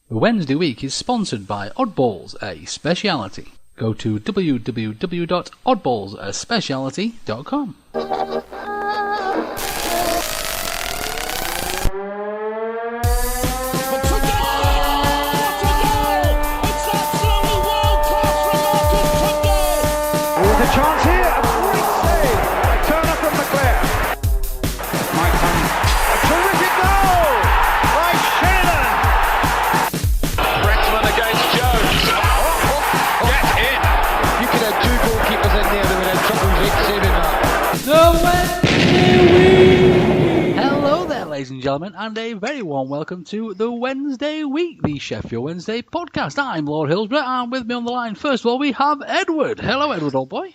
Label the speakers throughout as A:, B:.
A: The Wednesday week is sponsored by Oddballs, a Speciality. Go to www.oddballsaspeciality.com.
B: There's a chance here, a great save, a turner from McClare. A terrific goal by Sheridan.
C: Brexman against Jones. Get in.
B: You could have two goalkeepers in there that would have trouble saving that.
A: Hello there, ladies and gentlemen, and a very warm welcome to the Wednesday week, the Sheffield Wednesday podcast. I'm Lord Hillsborough, and with me on the line, first of all, we have Edward. Hello, Edward, old boy.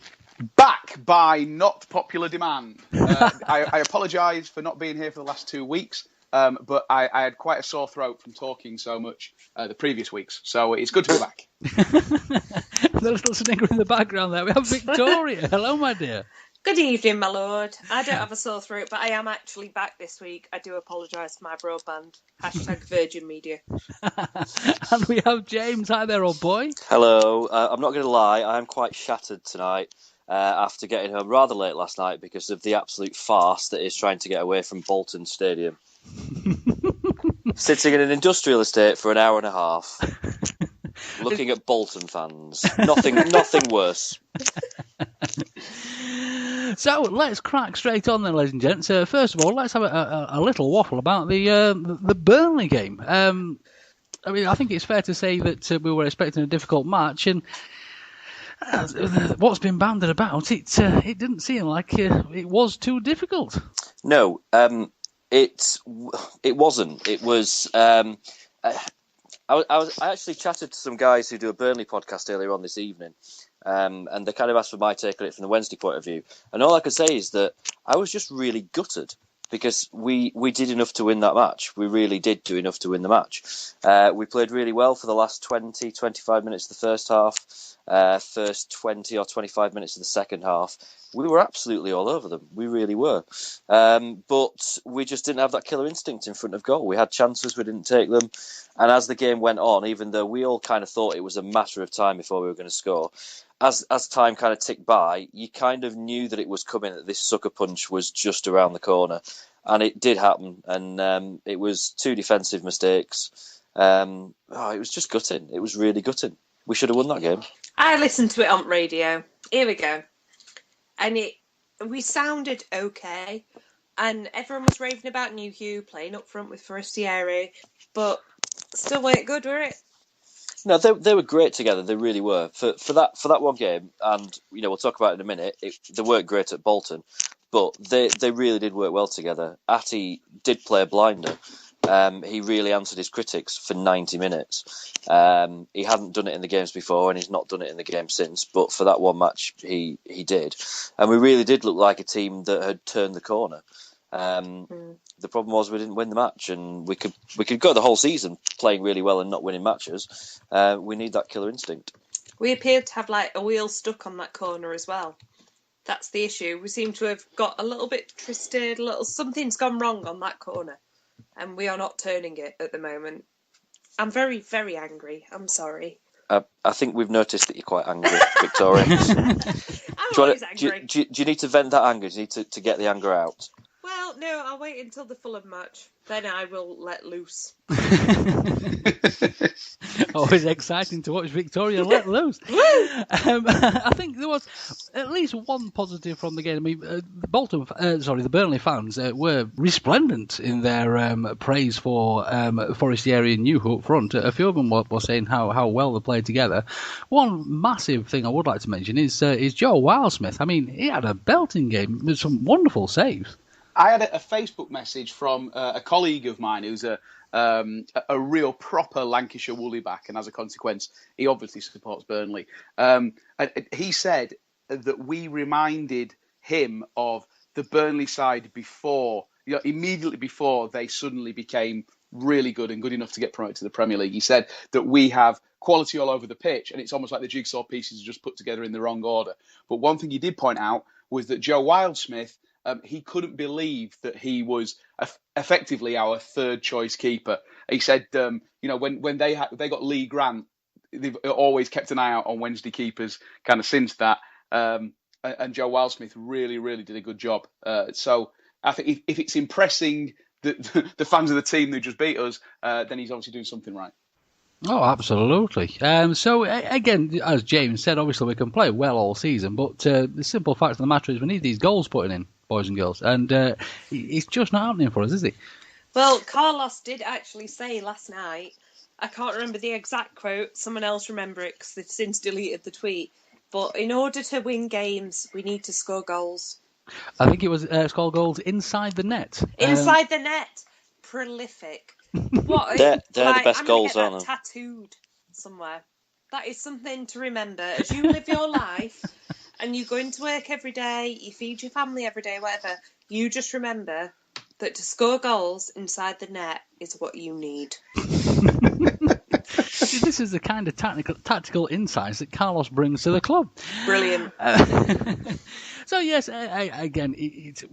D: Back by not popular demand. I apologise for not being here for the last 2 weeks, but I had quite a sore throat from talking so much the previous weeks, so it's good to be back.
A: There's a little snigger in the background there. We have Victoria. Hello, my dear.
E: Good evening, my lord. I don't have a sore throat, but I am actually back this week. I do apologise for my broadband. # Virgin Media.
A: And we have James. Hi there, old boy.
F: Hello. I'm not going to lie, I am quite shattered tonight after getting home rather late last night because of the absolute farce that is trying to get away from Bolton Stadium. Sitting in an industrial estate for an hour and a half, looking at Bolton fans. Nothing worse.
A: So let's crack straight on then, ladies and gents. First of all, let's have a little waffle about the Burnley game. I mean, I think it's fair to say that we were expecting a difficult match, and what's been banded about, it didn't seem like it was too difficult.
F: No, it wasn't. It was. I actually chatted to some guys who do a Burnley podcast earlier on this evening. And they kind of asked for my take on it from the Wednesday point of view. And all I can say is that I was just really gutted because we did enough to win that match. We really did do enough to win the match. We played really well for the last 20, 25 minutes of the first half, first 20 or 25 minutes of the second half. We were absolutely all over them. We really were. But we just didn't have that killer instinct in front of goal. We had chances, we didn't take them. And as the game went on, even though we all kind of thought it was a matter of time before we were going to score, as time kind of ticked by, you kind of knew that it was coming, that this sucker punch was just around the corner. And it did happen. And it was 2 defensive mistakes. It was just gutting. It was really gutting. We should have won that game.
E: I listened to it on radio. Here we go. And we sounded okay. And everyone was raving about New Hugh playing up front with Forestieri. But still weren't good, were it?
F: No, they were great together. They really were. For that one game, and we'll talk about it in a minute. They weren't great at Bolton, but they really did work well together. Atty did play a blinder. He really answered his critics for 90 minutes. He hadn't done it in the games before, and he's not done it in the game since. But for that one match, he did, and we really did look like a team that had turned the corner. The problem was we didn't win the match, and we could go the whole season playing really well and not winning matches. We need that killer instinct. We
E: appeared to have like a wheel stuck on that corner as well. That's the issue. We seem to have got a little bit twisted, something's gone wrong on that corner, and we are not turning it at the moment. I'm very, very angry. I'm sorry.
F: I think we've noticed that you're quite angry, Victoria.
E: I'm always angry.
F: Do you need to vent that anger? Do you need to get the anger out?
E: Well, no, I'll wait until the Fulham match. Then I will let loose.
A: Always exciting to watch Victoria let loose. I think there was at least one positive from the game. I mean, the Burnley fans were resplendent in their praise for Forestieri and New up front. A few of them were saying how well they played together. One massive thing I would like to mention is Joe Wildsmith. I mean, he had a belting game with some wonderful saves.
D: I had a Facebook message from a colleague of mine who's a real proper Lancashire woollyback, and as a consequence, he obviously supports Burnley. And he said that we reminded him of the Burnley side before, immediately before they suddenly became really good and good enough to get promoted to the Premier League. He said that we have quality all over the pitch, and it's almost like the jigsaw pieces are just put together in the wrong order. But one thing he did point out was that Joe Wildsmith he couldn't believe that he was effectively our third choice keeper. He said, when they got Lee Grant, they've always kept an eye out on Wednesday keepers kind of since that. And Joe Wildsmith really, really did a good job. So I think if it's impressing the fans of the team who just beat us, then he's obviously doing something right.
A: Oh, absolutely. So, again, as James said, obviously we can play well all season, but the simple fact of the matter is we need these goals putting in, boys and girls, and it's just not happening for us, is it?
E: Well, Carlos did actually say last night, I can't remember the exact quote, someone else remember it because they've since deleted the tweet, but in order to win games, we need to score goals.
A: I think it was score goals inside the net.
E: Inside the net. Prolific. What?
F: They're the best goals,
E: aren't
F: they?
E: Tattooed somewhere. That is something to remember as you live your life and you go into work every day, you feed your family every day, whatever. You just remember that to score goals inside the net is what you need.
A: See, this is the kind of tactical insights that Carlos brings to the club.
E: Brilliant.
A: So yes, again,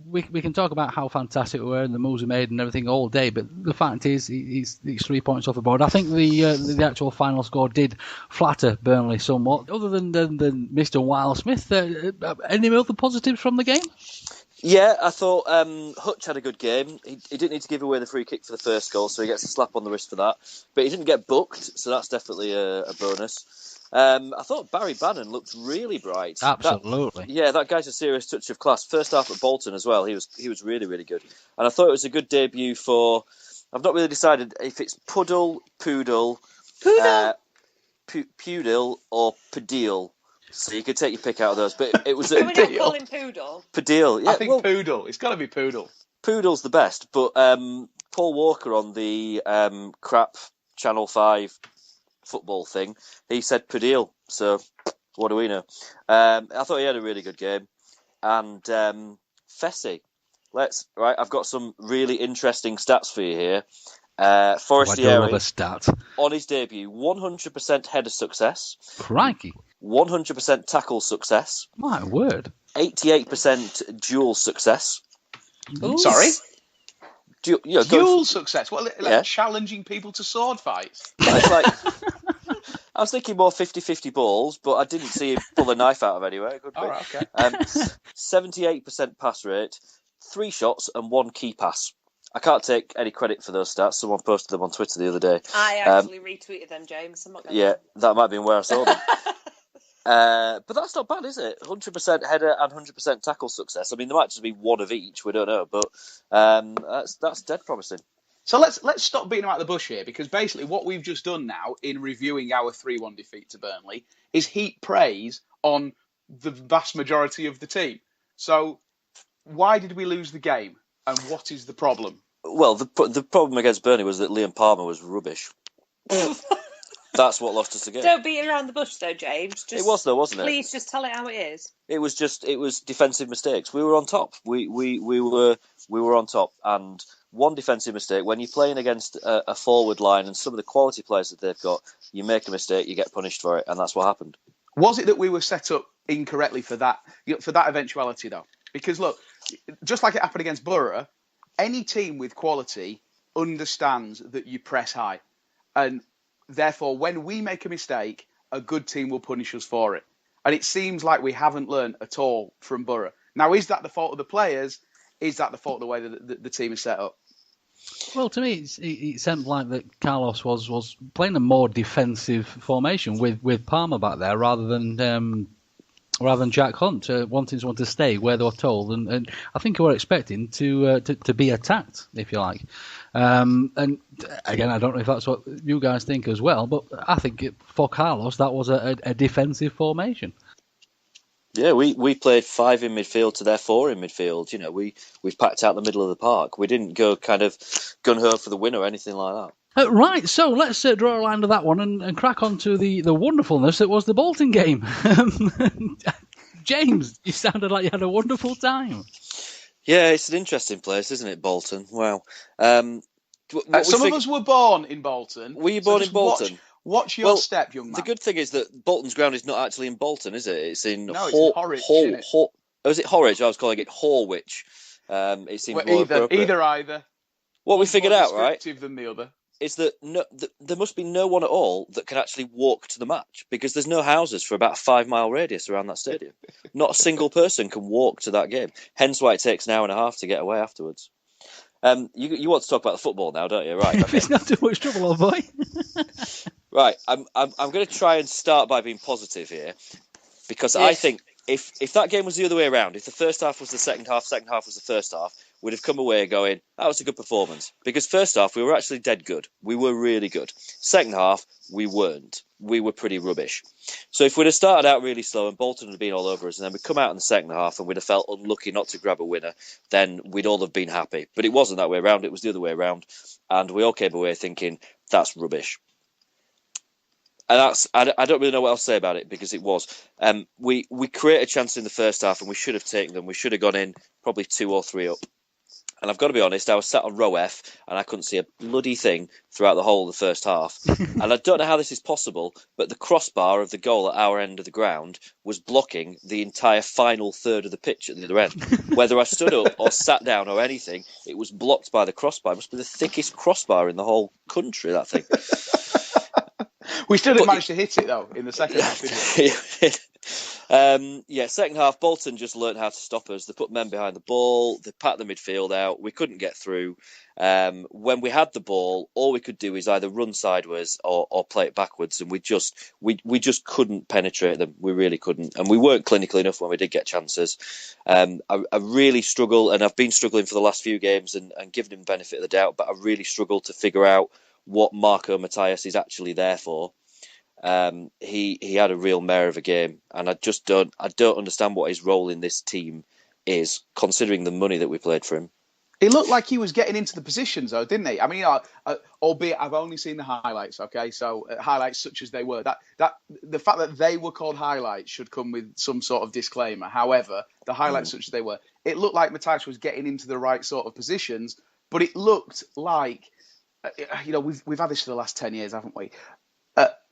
A: we can talk about how fantastic we were and the moves we made and everything all day, but the fact is, it's 3 points off the board. I think the actual final score did flatter Burnley somewhat. Other than Mr. Wildsmith, any other positives from the game?
F: Yeah, I thought Hutch had a good game. He didn't need to give away the free kick for the first goal, so he gets a slap on the wrist for that. But he didn't get booked, so that's definitely a bonus. I thought Barry Bannon looked really bright.
A: Absolutely.
F: That guy's a serious touch of class. First half at Bolton as well, he was really, really good. And I thought it was a good debut for... I've not really decided if it's Puddle, Poodle, Pudil or Padil. So you could take your pick out of those. But it was...
E: Can we not call him Poodle?
F: Padil, yeah.
D: I think Poodle. It's got to be Poodle.
F: Poodle's the best, but Paul Walker on the crap Channel 5 football thing, he said Padil, so what do we know? I thought he had a really good game. And Fessy, I've got some really interesting stats for you here. Forestieri,
A: stat.
F: On his debut, 100% header success.
A: Crikey.
F: 100% tackle success.
A: My word.
F: 88% duel success.
E: Ooh.
D: Sorry? Duel success? What, challenging people to sword fights?
F: I was thinking more 50-50 balls, but I didn't see him pull a knife out of anywhere.
D: All right, okay.
F: 78% pass rate, 3 shots and 1 key pass. I can't take any credit for those stats. Someone posted them on Twitter the other day.
E: I actually retweeted them, James. I'm not gonna lie.
F: That might have been where I saw them. But that's not bad, is it? 100% header and 100% tackle success. I mean, there might just be one of each. We don't know, but that's dead promising.
D: So let's stop beating about the bush here, because basically what we've just done now in reviewing our 3-1 defeat to Burnley is heap praise on the vast majority of the team. So why did we lose the game, and what is the problem?
F: Well, the problem against Burnley was that Liam Palmer was rubbish. That's what lost us the game.
E: Don't beat around the bush, though, James.
F: It was, though, wasn't it?
E: Please just tell it how it is.
F: It was defensive mistakes. We were on top. We were on top, and one defensive mistake. When you're playing against a forward line and some of the quality players that they've got, you make a mistake, you get punished for it, and that's what happened.
D: Was it that we were set up incorrectly for that eventuality, though? Because look, just like it happened against Borough, any team with quality understands that you press high, and therefore, when we make a mistake, a good team will punish us for it. And it seems like we haven't learned at all from Borough. Now, is that the fault of the players? Is that the fault of the way that the team is set up?
A: Well, to me, it seemed like that Carlos was playing a more defensive formation with Palmer back there rather than Jack Hunt wanting someone to stay where they were told, and I think we were expecting to be attacked, if you like. And again, I don't know if that's what you guys think as well, but I think for Carlos that was a defensive formation.
F: Yeah, we played 5 in midfield to their 4 in midfield. You know, we've packed out the middle of the park. We didn't go kind of gun ho for the win or anything like that.
A: Right, so let's draw a line to that one and crack on to the wonderfulness that was the Bolton game. James, you sounded like you had a wonderful time.
F: Yeah, it's an interesting place, isn't it, Bolton? Wow.
D: Some of us were born in Bolton.
F: Were you born in Bolton?
D: Watch your step, young man.
F: The good thing is that Bolton's ground is not actually in Bolton, is it? It's in
D: Horwich, isn't it?
F: was it Horwich? I was calling it Horwich. It seems more appropriate.
D: Either.
F: What we figured out,
D: more
F: right,
D: descriptive than the other.
F: is that there must be no one at all that can actually walk to the match, because there's no houses for about a 5-mile radius around that stadium. Not a single person can walk to that game. Hence why it takes an hour and a half to get away afterwards. You want to talk about the football now, don't you? Right.
A: If it's not too much trouble, old boy.
F: Right. I'm going to try and start by being positive here, because
E: Yes.
F: I think if that game was the other way around, if the first half was the second half was the first half, we'd have come away going, that was a good performance. Because first half, we were actually dead good. We were really good. Second half, we weren't. We were pretty rubbish. So if we'd have started out really slow and Bolton had been all over us, and then we'd come out in the second half and we'd have felt unlucky not to grab a winner, then we'd all have been happy. But it wasn't that way around. It was the other way around. And we all came away thinking, that's rubbish. And I don't really know what else to say about it, because it was. We created chances in the first half and we should have taken them. We should have gone in probably 2 or 3 up. And I've got to be honest, I was sat on row F and I couldn't see a bloody thing throughout the whole of the first half. And I don't know how this is possible, but the crossbar of the goal at our end of the ground was blocking the entire final third of the pitch at the other end. Whether I stood up or sat down or anything, it was blocked by the crossbar. It must be the thickest crossbar in the whole country, that thing.
D: We still didn't manage to hit it, though, in the second half, did we?
F: Second half, Bolton just learnt how to stop us. They put men behind the ball. They packed the midfield out. We couldn't get through. When we had the ball, all we could do is either run sideways or play it backwards, and we just couldn't penetrate them. We really couldn't, and we weren't clinical enough when we did get chances. I really struggle, and I've been struggling for the last few games, and giving him the benefit of the doubt, but I really struggle to figure out what Marco Matthias is actually there for. He had a real mare of a game, and I don't understand what his role in this team is, considering the money that we played for him.
D: It looked like he was getting into the positions, though, didn't he? I mean, albeit I've only seen the highlights. Okay, so highlights such as they were, that the fact that they were called highlights should come with some sort of disclaimer. However, the highlights such as they were, it looked like Matthias was getting into the right sort of positions, but it looked like, we've had this for the last 10 years, haven't we?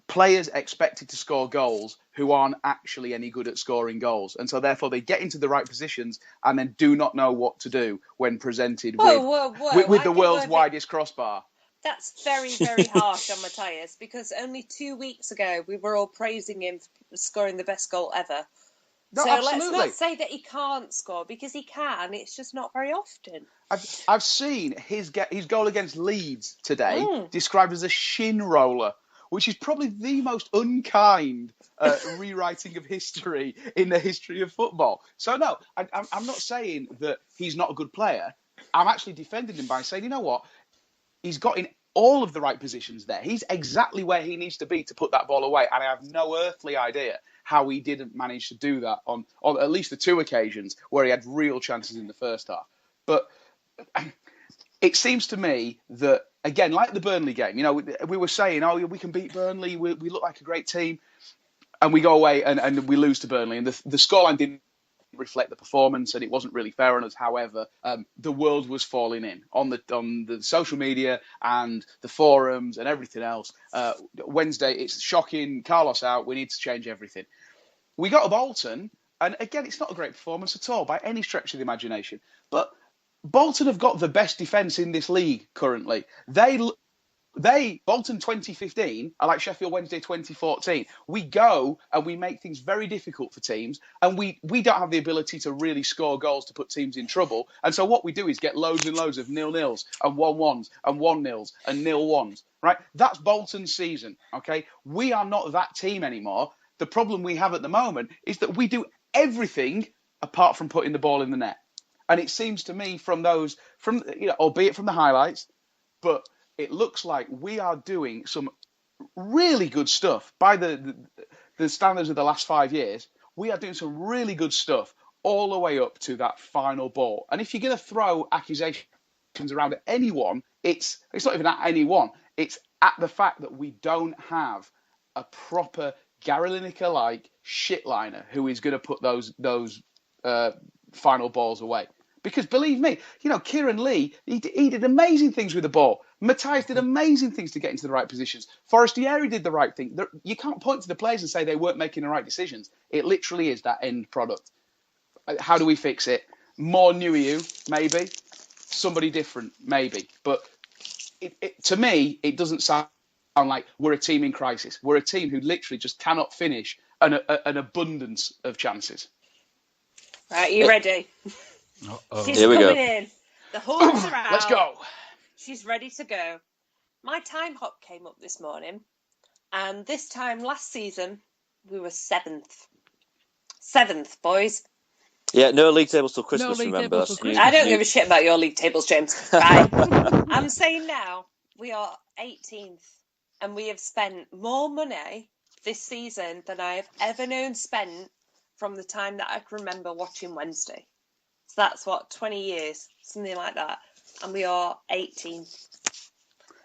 D: Players expected to score goals who aren't actually any good at scoring goals. And so therefore they get into the right positions and then do not know what to do when presented with the world's widest crossbar. That's
E: very, very harsh on Matthias, because only 2 weeks ago we were all praising him for scoring the best goal ever.
D: No,
E: so
D: absolutely.
E: Let's not say that he can't score, because he can. It's just not very often.
D: I've seen his goal against Leeds today described as a shin roller, which is probably the most unkind rewriting of history in the history of football. So, no, I'm not saying that he's not a good player. I'm actually defending him by saying, you know what? He's got in all of the right positions there. He's exactly where he needs to be to put that ball away. And I have no earthly idea how he didn't manage to do that on at least the 2 occasions where he had real chances in the first half. But it seems to me that, again, like the Burnley game, we were saying, we can beat Burnley, we look like a great team, and we go away and we lose to Burnley, and the scoreline didn't reflect the performance, and it wasn't really fair on us. However, the world was falling in on the social media and the forums and everything else. Wednesday, it's shocking, Carlos out, we need to change everything. We got to Bolton, and again, it's not a great performance at all by any stretch of the imagination, but Bolton have got the best defence in this league currently. Bolton 2015 are like Sheffield Wednesday 2014. We go and we make things very difficult for teams, and we don't have the ability to really score goals to put teams in trouble. And so what we do is get loads and loads of 0-0s and 1-1s and 1-0s and 0-1s, right? That's Bolton's season, okay? We are not that team anymore. The problem we have at the moment is that we do everything apart from putting the ball in the net. And it seems to me albeit from the highlights, but it looks like we are doing some really good stuff by the standards of the last 5 years. We are doing some really good stuff all the way up to that final ball. And if you're going to throw accusations around at anyone, it's not even at anyone. It's at the fact that we don't have a proper Gary Lineker-like shitliner who is going to put those final balls away. Because believe me, Kieran Lee, he did amazing things with the ball. Matthias did amazing things to get into the right positions. Forestieri did the right thing. You can't point to the players and say they weren't making the right decisions. It literally is that end product. How do we fix it? More new you, maybe. Somebody different, maybe. But to me, it doesn't sound like we're a team in crisis. We're a team who literally just cannot finish an abundance of chances.
E: Right, you ready? She's
F: Here we
E: coming
F: go.
E: in. The horns are out.
D: Let's go.
E: She's ready to go. My time hop came up this morning, and this time last season we were 7th. 7th, boys.
F: Yeah, no league tables till Christmas,
A: league
F: remember.
A: tables till Christmas.
E: I don't give a shit about your league tables, James. Right. I'm saying now we are 18th, and we have spent more money this season than I have ever known spent from the time that I can remember watching Wednesday. So that's what, 20 years, something like that. And we are 18th.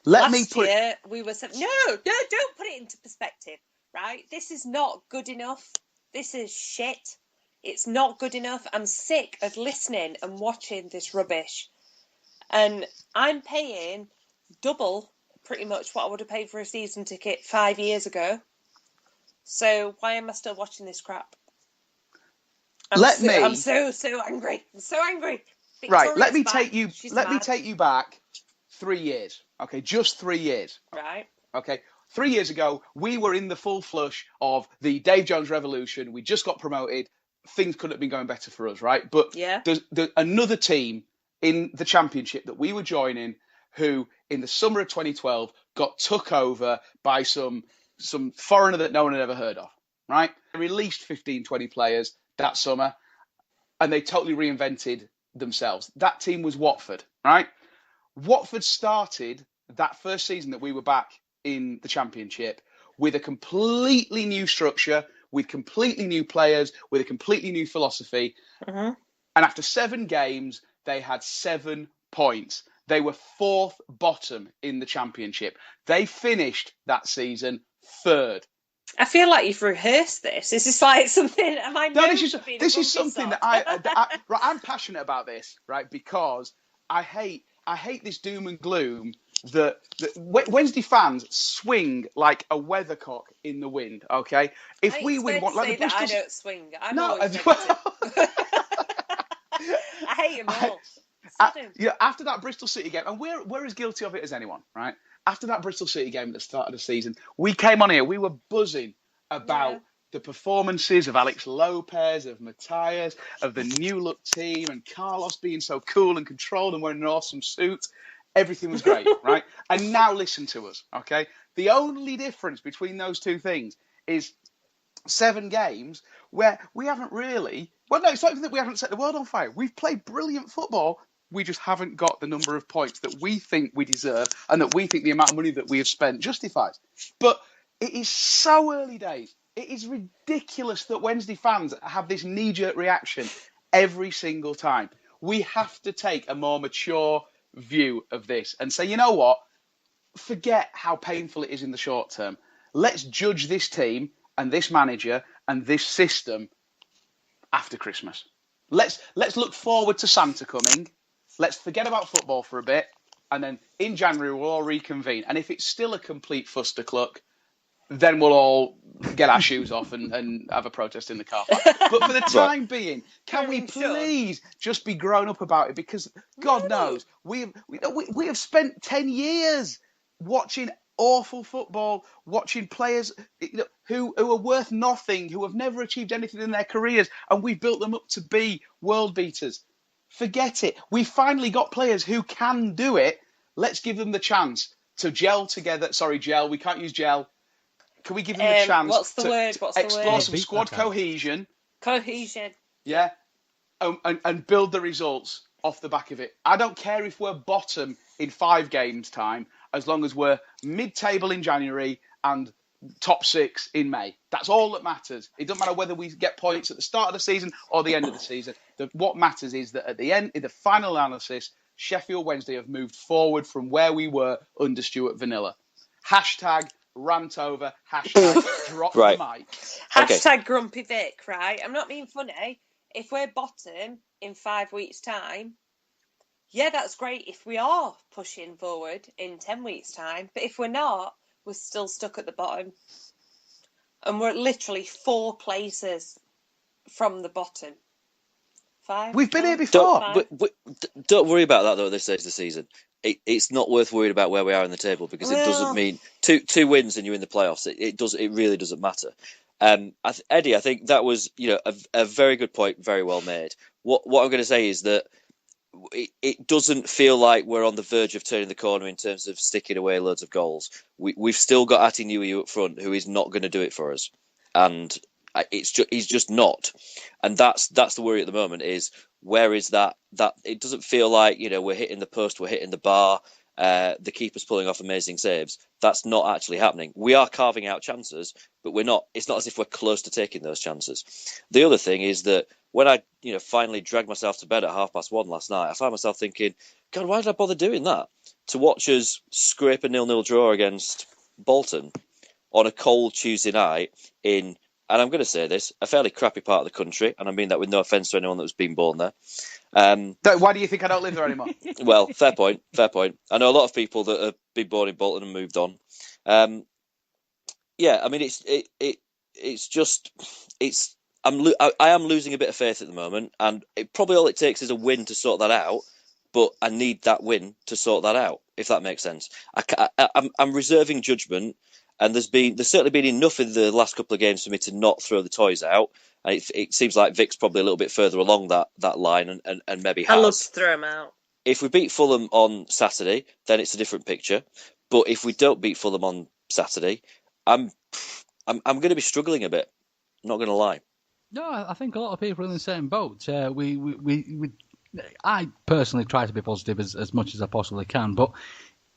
E: Last year, we were... No, don't put it into perspective, right? This is not good enough. This is shit. It's not good enough. I'm sick of listening and watching this rubbish. And I'm paying double, pretty much, what I would have paid for a season ticket 5 years ago. So why am I still watching this crap? I'm so angry. I'm so angry.
D: Right, let me take you back 3 years. Okay, just 3 years.
E: Right.
D: Okay, 3 years ago, we were in the full flush of the Dave Jones revolution. We just got promoted. Things couldn't have been going better for us, right? But there's another team in the Championship that we were joining who, in the summer of 2012, got took over by some foreigner that no one had ever heard of, right? They released 15, 20 players that summer, and they totally reinvented themselves. That team was Watford, right? Watford started that first season that we were back in the Championship with a completely new structure, with completely new players, with a completely new philosophy. And after 7 games, they had 7 points. They were 4th bottom in the Championship. They finished that season 3rd.
E: I feel like you've rehearsed this. Is this like something? Am I?
D: No, this is something that I'm passionate about this, right? Because I hate this doom and gloom that Wednesday fans swing like a weathercock in the wind. Okay, if we win one, like the Bristol,
E: I don't swing. I'm
D: no,
E: always I hate them all.
D: After that Bristol City game, and we're as guilty of it as anyone, right? After that Bristol City game at the start of the season, we came on here, we were buzzing about the performances of Alex Lopez, of Matthias, of the new look team, and Carlos being so cool and controlled and wearing an awesome suit. Everything was great, right? And now listen to us, okay? The only difference between those two things is 7 games where we haven't really... Well, no, it's not even that we haven't set the world on fire. We've played brilliant football. We just haven't got the number of points that we think we deserve and that we think the amount of money that we have spent justifies. But it is so early days. It is ridiculous that Wednesday fans have this knee-jerk reaction every single time. We have to take a more mature view of this and say, you know what? Forget how painful it is in the short term. Let's judge this team and this manager and this system after Christmas. Let's look forward to Santa coming. Let's forget about football for a bit, and then in January we'll all reconvene. And if it's still a complete fustercluck, then we'll all get our shoes off and have a protest in the car park. But for the time being, can we please just be grown up about it? Because God knows we have spent 10 years watching awful football, watching players who are worth nothing, who have never achieved anything in their careers, and we've built them up to be world beaters. Forget it. We finally got players who can do it. Let's give them the chance to gel together. Sorry, gel. We can't use gel. Can we give them the chance to explore some squad cohesion?
E: Cohesion.
D: Yeah. And build the results off the back of it. I don't care if we're bottom in 5 games' time, as long as we're mid-table in January and top 6 in May. That's all that matters. It doesn't matter whether we get points at the start of the season or the end of the season. What matters is that at the end, in the final analysis, Sheffield Wednesday have moved forward from where we were under Stuart Vanilla. Hashtag rant over, hashtag drop the mic.
E: Hashtag Grumpy Vic, right? I'm not being funny. If we're bottom in 5 weeks' time, yeah, that's great if we are pushing forward in 10 weeks' time. But if we're not, we're still stuck at the bottom. And we're literally 4 places from the bottom. 5.
D: We've been here before.
F: Don't worry about that though at this stage of the season. It's not worth worrying about where we are in the table because it doesn't mean two wins and you're in the playoffs. It really doesn't matter. Eddie, I think that was a very good point, very well made. What I'm going to say is that it doesn't feel like we're on the verge of turning the corner in terms of sticking away loads of goals. We've still got Ati Nui up front, who is not going to do it for us, and he's just not. And that's the worry at the moment. Is where is that? That it doesn't feel like we're hitting the post, we're hitting the bar. The keeper's pulling off amazing saves. That's not actually happening. We are carving out chances, but we're not. It's not as if we're close to taking those chances. The other thing is that when I, finally dragged myself to bed at 1:30 last night, I found myself thinking, God, why did I bother doing that? To watch us scrape a 0-0 draw against Bolton on a cold Tuesday night in, and I'm going to say this, a fairly crappy part of the country, and I mean that with no offence to anyone that was being born there.
D: Why do you think I don't live there anymore?
F: Well, fair point. I know a lot of people that have been born in Bolton and moved on. Yeah, I mean, I am losing a bit of faith at the moment, and probably all it takes is a win to sort that out. But I need that win to sort that out, if that makes sense. I'm reserving judgment, and there's certainly been enough in the last couple of games for me to not throw the toys out. And it seems like Vic's probably a little bit further along that line, and maybe has.
E: I love to throw him out.
F: If we beat Fulham on Saturday, then it's a different picture. But if we don't beat Fulham on Saturday, I'm going to be struggling a bit. I'm not going to lie.
A: No, I think a lot of people are in the same boat. I personally try to be positive as much as I possibly can, but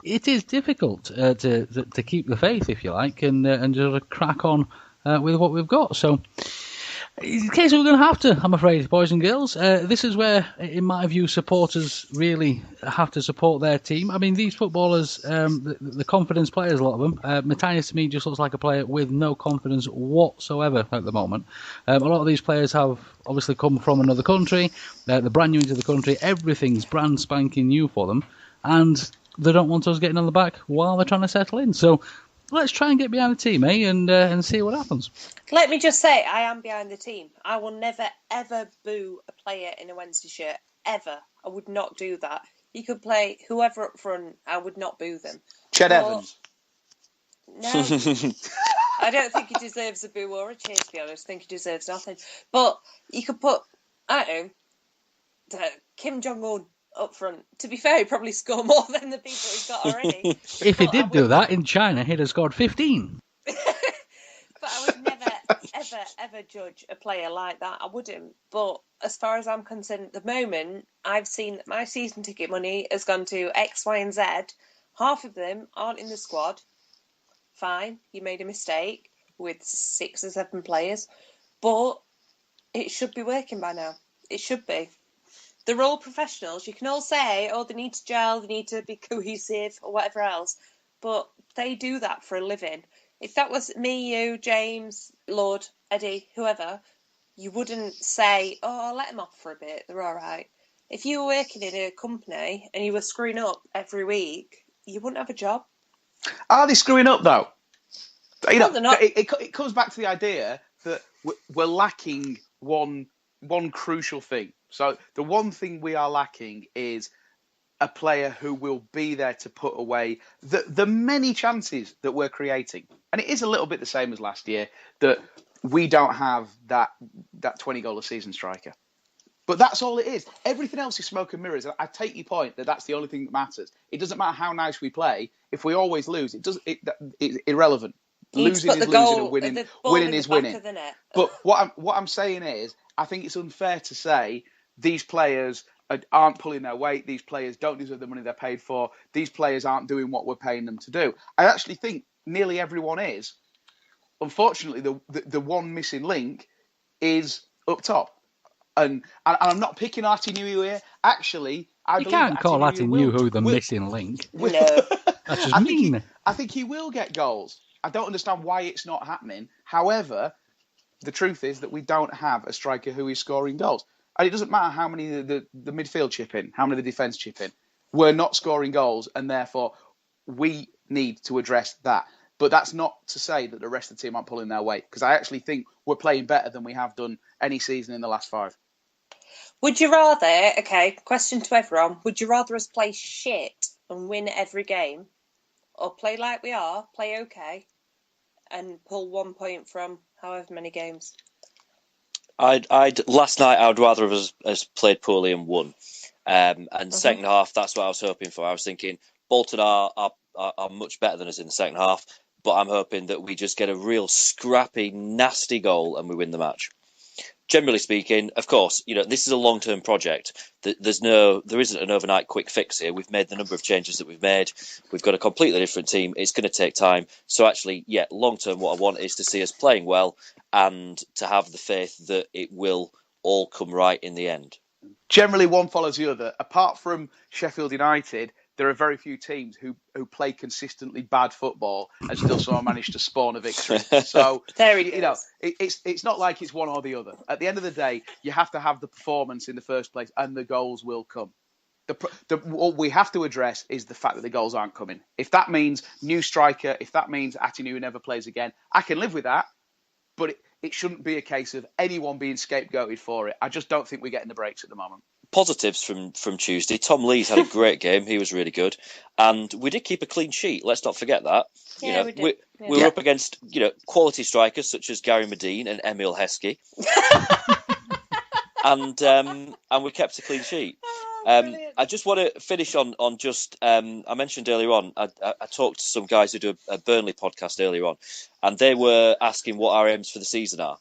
A: it is difficult to keep the faith, if you like, and just crack on with what we've got. So it's a case we're going to have to, I'm afraid, boys and girls. This is where, in my view, supporters really have to support their team. I mean, these footballers, the confidence players, a lot of them, Matthias to me just looks like a player with no confidence whatsoever at the moment. A lot of these players have obviously come from another country. They're brand new into the country. Everything's brand spanking new for them. And they don't want us getting on the back while they're trying to settle in. So let's try and get behind the team, and see what happens.
E: Let me just say, I am behind the team. I will never, ever boo a player in a Wednesday shirt. Ever. I would not do that. You could play whoever up front, I would not boo them.
D: Ched Evans.
E: No. I don't think he deserves a boo or a cheer, to be honest. I think he deserves nothing. But you could put, I don't know, Kim Jong-un up front. To be fair, he'd probably score more than the people he's got already.
A: If he did do that in China, he'd have scored 15.
E: But I would never, ever judge a player like that. I wouldn't. But as far as I'm concerned at the moment, I've seen that my season ticket money has gone to X, Y, and Z. Half of them aren't in the squad. Fine, you made a mistake with 6 or 7 players. But it should be working by now. It should be. They're all professionals. You can all say, oh, they need to gel, they need to be cohesive or whatever else. But they do that for a living. If that was me, you, James, Lord, Eddie, whoever, you wouldn't say, oh, I'll let them off for a bit. They're all right. If you were working in a company and you were screwing up every week, you wouldn't have a job.
D: Are they screwing up, though?
E: No, they're not.
D: It comes back to the idea that we're lacking one crucial thing. So the one thing we are lacking is a player who will be there to put away the many chances that we're creating. And it is a little bit the same as last year, that we don't have that 20-goal a season striker. But that's all it is. Everything else is smoke and mirrors. I take your point that that's the only thing that matters. It doesn't matter how nice we play. If we always lose, it's irrelevant. Losing is losing and winning is winning. But what I'm saying is, I think it's unfair to say these players aren't pulling their weight. These players don't deserve the money they're paid for. These players aren't doing what we're paying them to do. I actually think nearly everyone is. Unfortunately, the one missing link is up top. And I'm not picking Ati Nui here. Actually,
A: you can't call Ati Nui the missing link.
E: No.
A: That's just mean.
D: I think he will get goals. I don't understand why it's not happening. However, the truth is that we don't have a striker who is scoring goals. And it doesn't matter how many the midfield chip in, how many the defence chip in. We're not scoring goals, and therefore we need to address that. But that's not to say that the rest of the team aren't pulling their weight, because I actually think we're playing better than we have done any season in the last 5.
E: Would you rather, okay, question to everyone, would you rather us play shit and win every game, or play like we are, play okay, and pull 1 point from however many games?
F: Last night I would rather have us played poorly and won. And second half, that's what I was hoping for. I was thinking Bolton are much better than us in the second half, but I'm hoping that we just get a real scrappy, nasty goal and we win the match. Generally speaking, of course, this is a long-term project. There isn't an overnight quick fix here. We've made the number of changes that we've made. We've got a completely different team. It's going to take time. So actually, yeah, long-term, what I want is to see us playing well and to have the faith that it will all come right in the end.
D: Generally, one follows the other. Apart from Sheffield United, there are very few teams who play consistently bad football and still somehow manage to spawn a victory. So, it's not like it's one or the other. At the end of the day, you have to have the performance in the first place and the goals will come. What we have to address is the fact that the goals aren't coming. If that means new striker, if that means Atinu never plays again, I can live with that. But it shouldn't be a case of anyone being scapegoated for it. I just don't think we're getting the breaks at the moment.
F: Positives from Tuesday. Tom Lee's had a great game. He was really good. And we did keep a clean sheet. Let's not forget that.
E: Yeah, we did.
F: We were up against, quality strikers such as Gary Medine and Emil Heskey. and we kept a clean sheet. I just want to finish on just, I mentioned earlier on, I talked to some guys who do a Burnley podcast earlier on, and they were asking what our aims for the season are.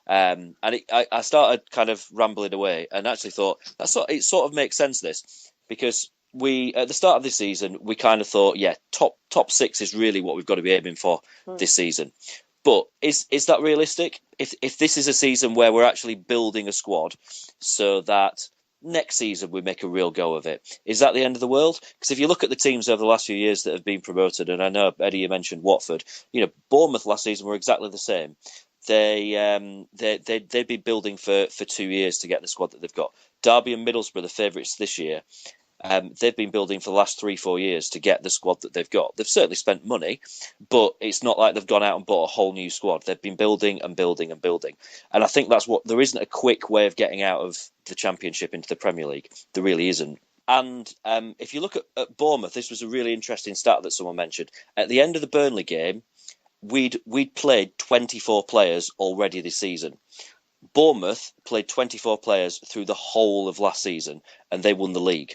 F: And I started kind of rambling away and actually thought, it sort of makes sense, this, because we, at the start of this season, we kind of thought, yeah, top six is really what we've got to be aiming for this season. But is that realistic? If this is a season where we're actually building a squad so that next season we make a real go of it, is that the end of the world? Because if you look at the teams over the last few years that have been promoted, and I know, Eddie, you mentioned Watford, Bournemouth last season were exactly the same. They'd been building for 2 years to get the squad that they've got. Derby and Middlesbrough, the favourites this year, they've been building for the last 3-4 years to get the squad that they've got. They've certainly spent money, but it's not like they've gone out and bought a whole new squad. They've been building and building and building. And I think there isn't a quick way of getting out of the Championship into the Premier League. There really isn't. And if you look at Bournemouth, this was a really interesting stat that someone mentioned. At the end of the Burnley game, we'd played 24 players already this season. Bournemouth played 24 players through the whole of last season, and they won the league.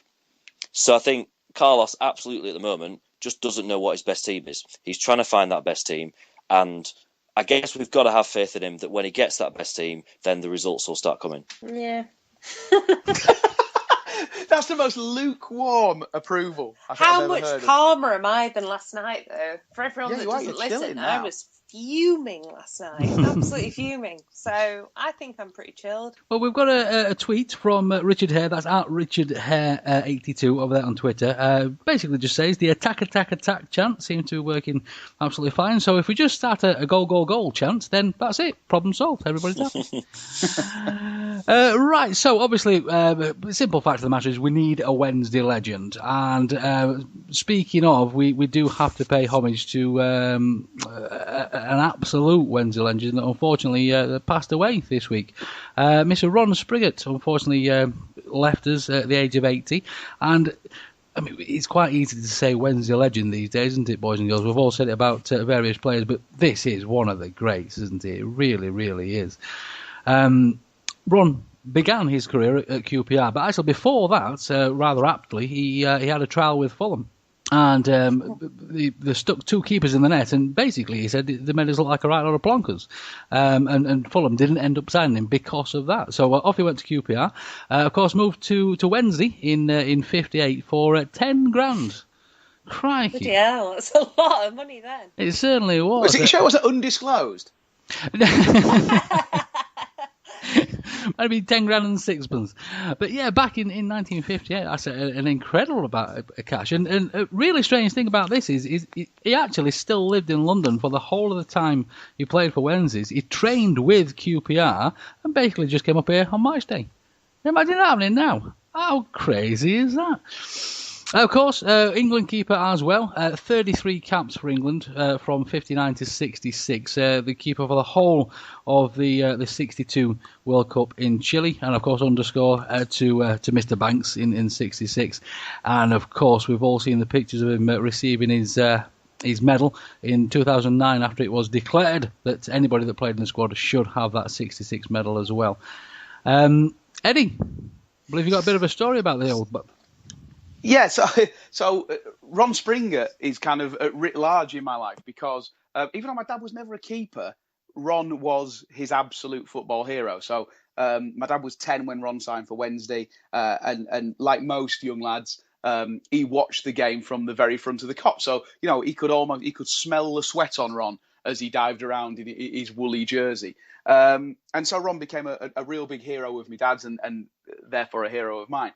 F: So I think Carlos absolutely at the moment just doesn't know what his best team is. He's trying to find that best team, and I guess we've got to have faith in him that when he gets that best team, then the results will start coming.
E: Yeah.
D: That's the most lukewarm approval I've
E: How
D: ever
E: much
D: heard
E: calmer am I than last night, though? For everyone that
D: you are,
E: doesn't
D: you're chilling
E: listen,
D: now.
E: I was fuming last night. Absolutely fuming. So I think I'm pretty chilled.
A: Well, we've got a tweet from Richard Hare. That's at Richard Hare 82 over there on Twitter. Basically just says the attack chant seems to be working absolutely fine. So if we just start a goal chant, then that's it. Problem solved. Everybody's happy. Right. So obviously, the simple fact of the matter is we need a Wednesday legend. And speaking of, we do have to pay homage to an absolute Wednesday legend that unfortunately passed away this week. Mr. Ron Springett unfortunately left us at the age of 80, and I mean, it's quite easy to say Wednesday legend these days, isn't it, boys and girls? We've all said it about various players, but this is one of the greats, isn't it? It really, really is. Ron began his career at QPR, but actually before that, rather aptly, he had a trial with Fulham. And they stuck two keepers in the net, and basically he said they made us look like a right lot of plonkers. And Fulham didn't end up signing him because of that. So off he went to QPR. Of course, moved to Wednesday in '58 for 10 grand. Crikey!
E: Bloody hell, that's a lot of money then.
A: It certainly was.
D: Was it was it undisclosed?
A: Might have been 10 grand and sixpence. But yeah, back in 1958, that's an incredible amount of cash. And a really strange thing about this is he actually still lived in London for the whole of the time he played for Wednesdays. He trained with QPR and basically just came up here on match day. Imagine that happening now. How crazy is that? Of course, England keeper as well. 33 caps for England from 59 to 66. The keeper for the whole of the 62 World Cup in Chile, and of course underscore to Mr. Banks in 66. And of course, we've all seen the pictures of him receiving his medal in 2009 after it was declared that anybody that played in the squad should have that 66 medal as well. Eddie, I believe you got a bit of a story about the old.
D: Yeah, so Ron Springett is kind of writ large in my life because even though my dad was never a keeper, Ron was his absolute football hero. So my dad was 10 when Ron signed for Wednesday, and like most young lads, he watched the game from the very front of the cop. So he could smell the sweat on Ron as he dived around in his woolly jersey. And so Ron became a real big hero of my dad's and therefore a hero of mine.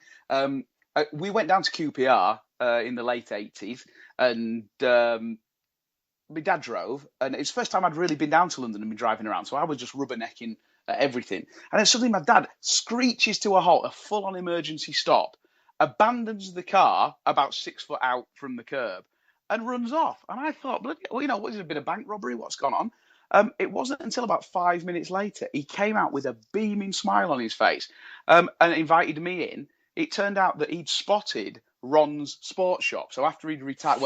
D: We went down to QPR in the late 80s, and my dad drove, and it's the first time I'd really been down to London and been driving around, so I was just rubbernecking everything. And then suddenly my dad screeches to a halt, a full-on emergency stop, abandons the car about 6 foot out from the curb, and runs off. And I thought, what has it been, a bank robbery? What's gone on? It wasn't until about 5 minutes later he came out with a beaming smile on his face and invited me in. It turned out that he'd spotted Ron's sports shop. So after he'd retired,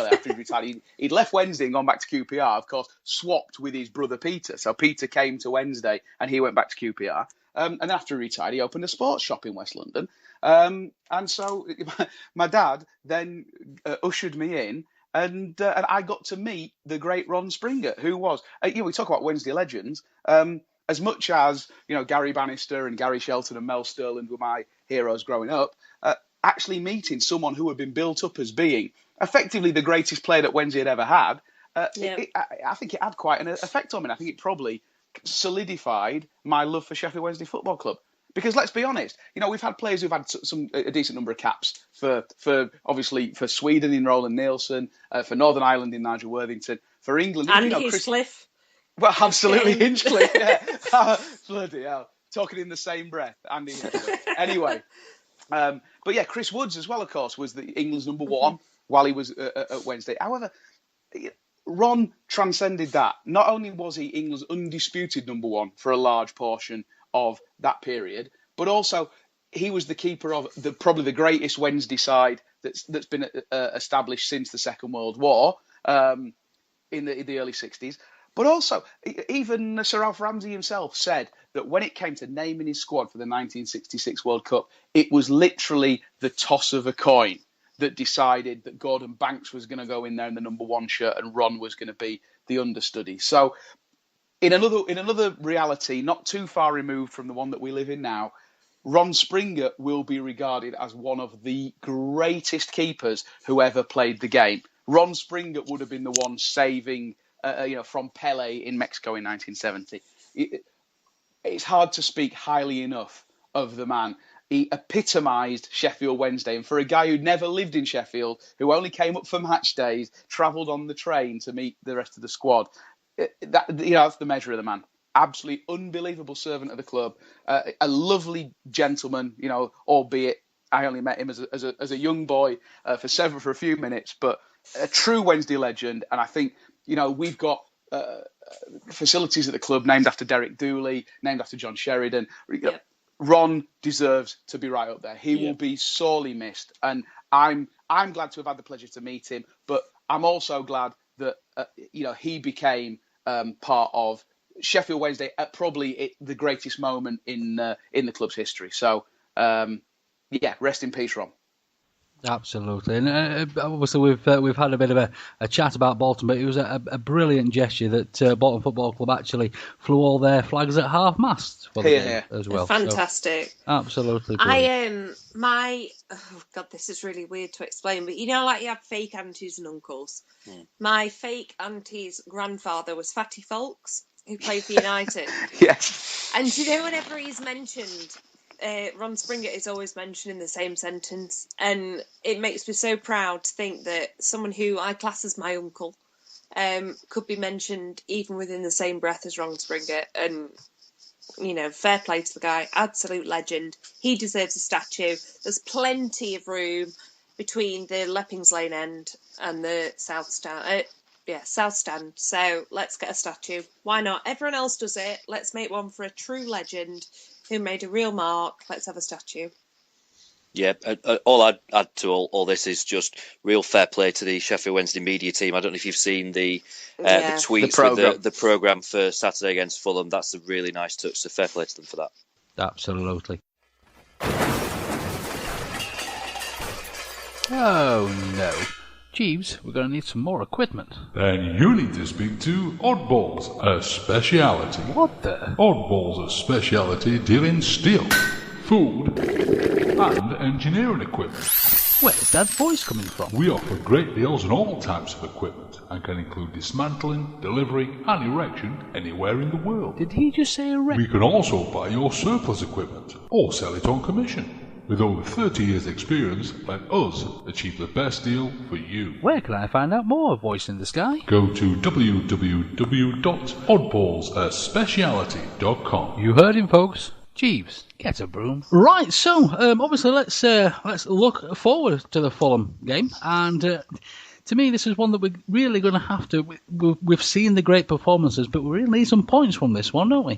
D: he'd left Wednesday and gone back to QPR, of course, swapped with his brother Peter. So Peter came to Wednesday and he went back to QPR. And after he retired, he opened a sports shop in West London. And so my dad then ushered me in, and I got to meet the great Ron Springett, who was, we talk about Wednesday legends. As much as Gary Bannister and Gary Shelton and Mel Sterland were my heroes growing up, actually meeting someone who had been built up as being effectively the greatest player that Wednesday had ever had, I think it had quite an effect on me. I think it probably solidified my love for Sheffield Wednesday Football Club. Because let's be honest, we've had players who've had a decent number of caps for obviously for Sweden in Roland Nielsen, for Northern Ireland in Nigel Worthington, for England
E: and Hinchcliffe.
D: Well, absolutely, Hinchcliffe, yeah. Bloody hell. Talking in the same breath, Andy Hinchcliffe. Anyway, but yeah, Chris Woods as well, of course, was England's number one while he was at Wednesday. However, Ron transcended that. Not only was he England's undisputed number one for a large portion of that period, but also he was the keeper of probably the greatest Wednesday side that's been established since the Second World War in the early 60s. But also, even Sir Alf Ramsey himself said that when it came to naming his squad for the 1966 World Cup, it was literally the toss of a coin that decided that Gordon Banks was going to go in there in the number one shirt and Ron was going to be the understudy. So in another reality, not too far removed from the one that we live in now, Ron Springett will be regarded as one of the greatest keepers who ever played the game. Ron Springett would have been the one saving from Pele in Mexico in 1970. It's hard to speak highly enough of the man. He epitomised Sheffield Wednesday. And for a guy who'd never lived in Sheffield, who only came up for match days, travelled on the train to meet the rest of the squad, that's the measure of the man. Absolutely unbelievable servant of the club. A lovely gentleman, albeit I only met him as a young boy for a few minutes, but a true Wednesday legend. And I think, we've got facilities at the club named after Derek Dooley, named after John Sheridan. Yep. Ron deserves to be right up there. He will be sorely missed, and I'm glad to have had the pleasure to meet him. But I'm also glad that he became part of Sheffield Wednesday at probably the greatest moment in the club's history. So rest in peace, Ron.
A: Absolutely, and obviously we've had a bit of a chat about Bolton, but it was a brilliant gesture that Bolton Football Club actually flew all their flags at half mast for the game as well.
E: Fantastic,
A: so, absolutely. Brilliant.
E: This is really weird to explain, but you have fake aunties and uncles. My fake auntie's grandfather was Fatty Folks, who played for United.
D: Yes,
E: and whenever he's mentioned, Ron Springett is always mentioned in the same sentence, and it makes me so proud to think that someone who I class as my uncle could be mentioned even within the same breath as Ron Springett. And fair play to the guy, absolute legend. He deserves a statue. There's plenty of room between the Leppings Lane end and the South Stand. South Stand. So let's get a statue. Why not? Everyone else does it. Let's make one for a true legend who made a real mark. Let's have a statue.
F: Yeah, all I'd add to all this is just real fair play to the Sheffield Wednesday media team. I don't know if you've seen the tweets with the programme for Saturday against Fulham. That's a really nice touch, so fair play to them for that.
A: Absolutely. Oh no. Jeeves, we're going to need some more equipment.
G: Then you need to speak to Oddballs, a speciality.
A: What the?
G: Oddballs, a speciality deal in steel, food, and engineering equipment.
A: Where's that voice coming from?
G: We offer great deals on all types of equipment and can include dismantling, delivery, and erection anywhere in the world.
A: Did he just say erection?
G: We can also buy your surplus equipment or sell it on commission. With over 30 years' experience, let us achieve the best deal for you.
A: Where can I find out more, Voice in the Sky?
G: Go to www.oddballsaspeciality.com.
A: You heard him, folks. Jeeves, get a broom. Right, so obviously let's look forward to the Fulham game, and to me this is one that we're really going to have to. We've seen the great performances, but we really need some points from this one, don't we?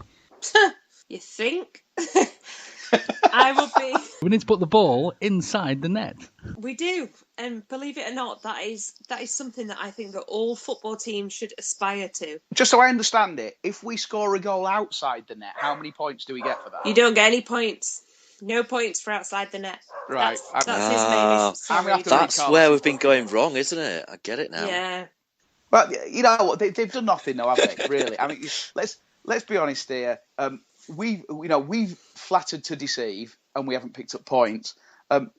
E: You think? I would be.
A: We need to put the ball inside the net.
E: We do, and believe it or not, that is something that I think that all football teams should aspire to.
D: Just so I understand it, if we score a goal outside the net, how many points do we get for that?
E: You don't get any points. No points for outside the net.
D: Right.
E: That's his main issue.
F: That's where we've been going wrong, isn't it? I get it now.
E: Yeah.
D: But you know what? They've done nothing, though, have they? Really? I mean, let's be honest here. We've flattered to deceive, and we haven't picked up points.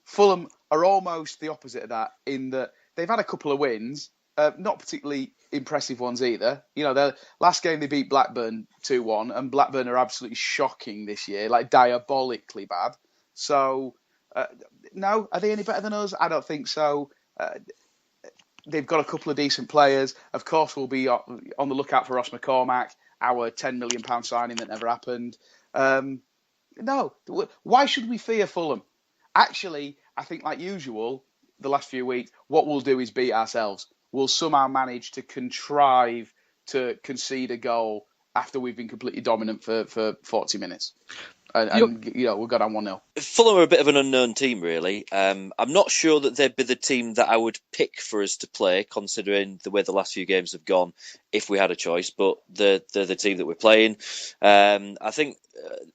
D: Fulham are almost the opposite of that, in that they've had a couple of wins, not particularly impressive ones either. You know, the last game they beat Blackburn 2-1, and Blackburn are absolutely shocking this year, like diabolically bad. So, no, are they any better than us? I don't think so. They've got a couple of decent players. Of course, we'll be on the lookout for Ross McCormack, our £10 million signing that never happened. No, why should we fear Fulham? Actually, I think like usual, the last few weeks, what we'll do is beat ourselves. We'll somehow manage to contrive to concede a goal after we've been completely dominant for 40 minutes. And we've got on 1-0.
F: Fulham are a bit of an unknown team, really. I'm not sure that they'd be the team that I would pick for us to play, considering the way the last few games have gone, if we had a choice. But they're the team that we're playing. I think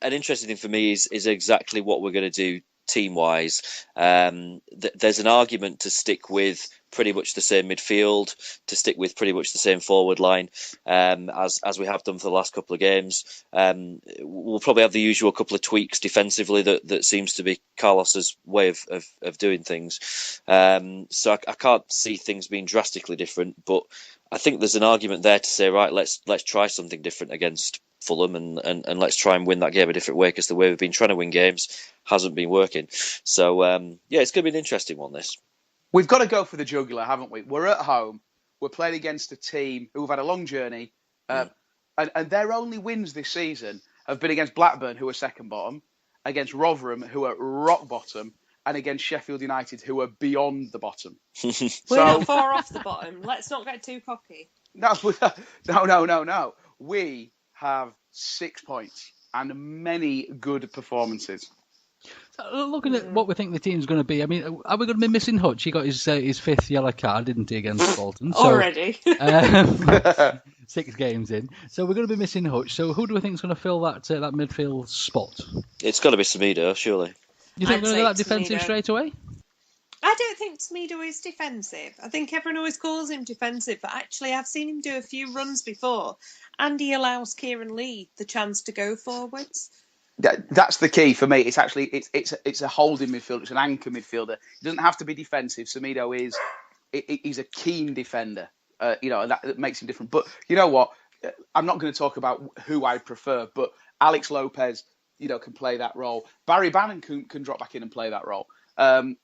F: an interesting thing for me is exactly what we're going to do team-wise. There's an argument to stick with pretty much the same midfield, to stick with pretty much the same forward line as we have done for the last couple of games. We'll probably have the usual couple of tweaks defensively that seems to be Carlos's way of doing things. So I can't see things being drastically different, but I think there's an argument there to say, right, let's try something different against Fulham and let's try and win that game a different way, because the way we've been trying to win games hasn't been working. So, it's going to be an interesting one, this.
D: We've got to go for the jugular, haven't we? We're at home. We're playing against a team who've had a long journey. And their only wins this season have been against Blackburn, who are second bottom, against Rotherham, who are rock bottom, and against Sheffield United, who are beyond the bottom.
E: We're not far off the bottom. Let's not get too cocky.
D: No. We have 6 points and many good performances.
A: So, looking at what we think the team's going to be, I mean, are we going to be missing Hutch? He got his fifth yellow card, didn't he, against Bolton? So,
E: already.
A: 6 games in. So we're going to be missing Hutch. So who do we think is going to fill that midfield spot?
F: It's got to be Semedo, surely.
A: You think we're going to go that defensive straight away?
E: I don't think Semedo is defensive. I think everyone always calls him defensive, but actually I've seen him do a few runs before, and he allows Kieran Lee the chance to go forwards.
D: That's the key for me. It's actually it's a holding midfielder. It's an anchor midfielder. He doesn't have to be defensive. Semedo he's a keen defender. And that makes him different. But you know what? I'm not going to talk about who I prefer, but Alex Lopez, can play that role. Barry Bannon can drop back in and play that role. I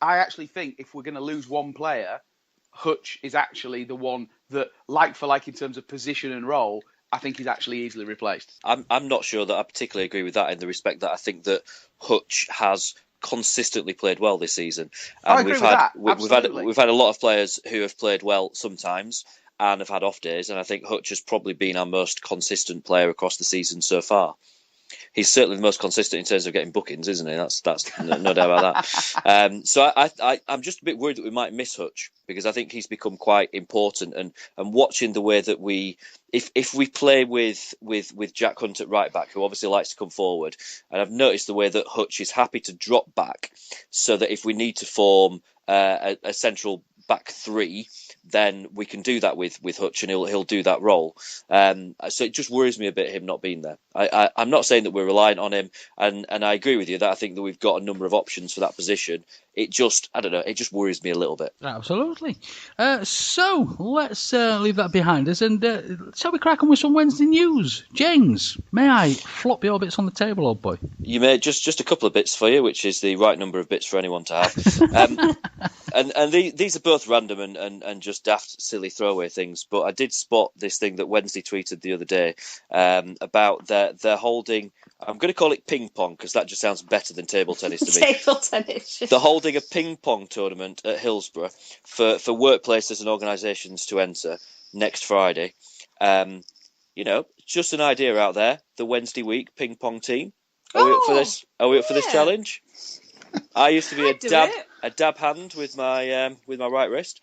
D: actually think if we're going to lose one player, Hutch is actually the one that, like for like in terms of position and role, I think he's actually easily replaced.
F: I'm not sure that I particularly agree with that, in the respect that I think that Hutch has consistently played well this season.
D: I
F: And
D: agree with that. Absolutely.
F: we've had a lot of players who have played well sometimes and have had off days, and I think Hutch has probably been our most consistent player across the season so far. He's certainly the most consistent in terms of getting bookings, isn't he? That's no doubt about that. So I'm just a bit worried that we might miss Hutch, because I think he's become quite important. And watching the way that if we play with Jack Hunt at right back, who obviously likes to come forward, and I've noticed the way that Hutch is happy to drop back, so that if we need to form a central back three, then we can do that with Hutch, and he'll do that role. So it just worries me a bit him not being there. I'm not saying that we're reliant on him, and I agree with you that I think that we've got a number of options for that position. It just, I don't know, it just worries me a little bit.
A: Absolutely. So let's leave that behind us, and shall we crack on with some Wednesday news? James, may I flop your bits on the table, old boy?
F: You may just a couple of bits for you, which is the right number of bits for anyone to have. And these are both random and just daft, silly throwaway things. But I did spot this thing that Wednesday tweeted the other day about they're holding. I'm going to call it ping pong, because that just sounds better than table tennis to me.
E: Table tennis.
F: They're holding a ping pong tournament at Hillsborough for workplaces and organisations to enter next Friday. Just an idea out there. The Wednesday week ping pong team. Are we up for this? Are we up for this challenge? I used to be a dab hand with my right wrist.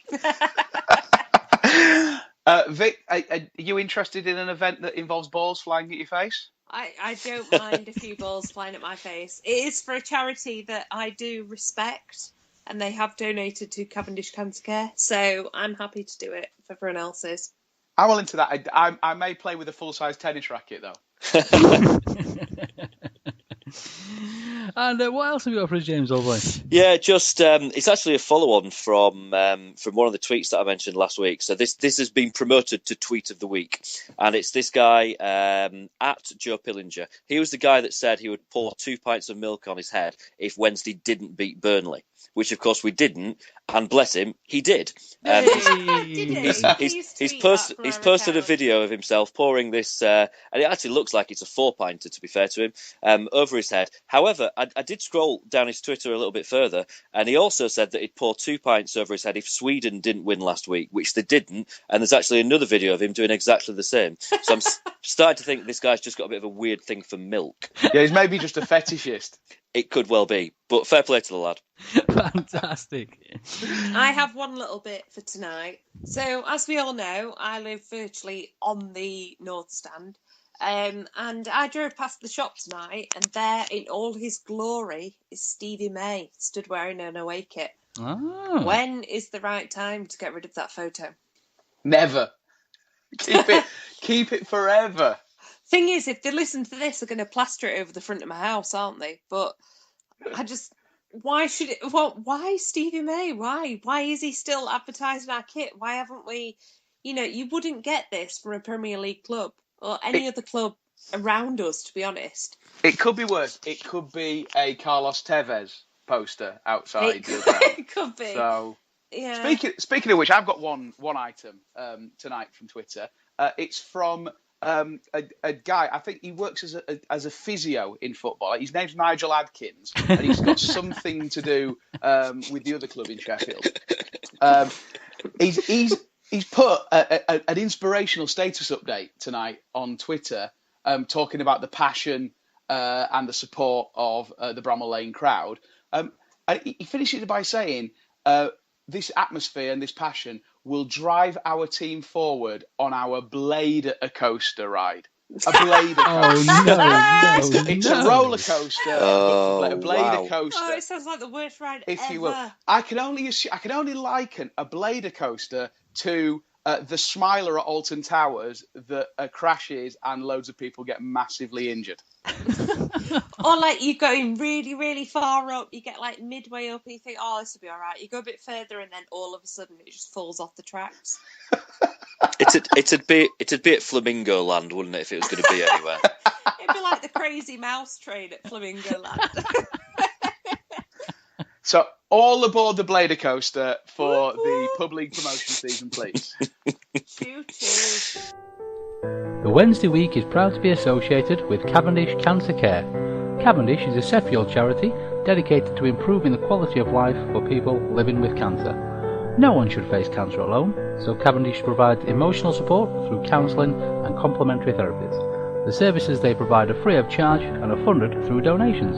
D: Vic, are you interested in an event that involves balls flying at your face?
E: I don't mind a few balls flying at my face. It is for a charity that I do respect, and they have donated to Cavendish Cancer Care, so I'm happy to do it if everyone else is.
D: I'm well into that. I may play with a full-size tennis racket, though.
A: And what else have you got for us, James, old boy?
F: Yeah, just it's actually a follow-on from one of the tweets that I mentioned last week. So this has been promoted to Tweet of the Week, and it's this guy at Joe Pillinger. He was the guy that said he would pour 2 pints of milk on his head if Wednesday didn't beat Burnley, which of course we didn't, and bless him, he did. He's posted a video of himself pouring this, and it actually looks like it's a 4-pinter, to be fair to him, over his head. However, I did scroll down his Twitter a little bit further, and he also said that he'd pour 2 pints over his head if Sweden didn't win last week, which they didn't, and there's actually another video of him doing exactly the same. So I'm starting to think this guy's just got a bit of a weird thing for milk.
D: Yeah, he's maybe just a fetishist.
F: It could well be, but fair play to the lad.
A: Fantastic.
E: I have one little bit for tonight. So, as we all know, I live virtually on the North Stand. And I drove past the shop tonight, and there, in all his glory, is Stevie May, stood wearing an away kit.
A: Oh.
E: When is the right time to get rid of that photo?
D: Never. Keep it forever.
E: Thing is, if they listen to this, they're going to plaster it over the front of my house, aren't they? But why should it? Why Stevie May? Why is he still advertising our kit? Why haven't we? You wouldn't get this from a Premier League club or any other club around us, to be honest.
D: It could be worse. It could be a Carlos Tevez poster outside.
E: It could be.
D: So,
E: yeah.
D: Speaking of which, I've got one item tonight from Twitter. It's from a guy. I think he works as a physio in football. His name's Nigel Adkins, and he's got something to do with the other club in Sheffield. He's put an inspirational status update tonight on Twitter, talking about the passion and the support of the Bramall Lane crowd. And he finishes it by saying, this atmosphere and this passion will drive our team forward on our Blade coaster ride. A Blade coaster.
A: Oh, no.
D: It's a roller coaster, a Blade coaster.
E: Oh, it sounds like the worst ride
D: if
E: ever.
D: you will. I can only liken a Blade coaster to the Smiler at Alton Towers that crashes and loads of people get massively injured.
E: Or like you're going really, really far up, you get like midway up and you think, oh, this will be all right. You go a bit further and then all of a sudden it just falls off the tracks.
F: It'd be at Flamingo Land, wouldn't it, if it was going to be anywhere?
E: It'd be like the Crazy Mouse train at Flamingo Land.
D: So all aboard the Blader coaster for the Pub League promotion season, please.
E: Choo-choo.
A: The Wednesday week is proud to be associated with Cavendish Cancer Care. Cavendish is a Sheffield charity dedicated to improving the quality of life for people living with cancer. No one should face cancer alone, so Cavendish provides emotional support through counselling and complementary therapies. The services they provide are free of charge and are funded through donations.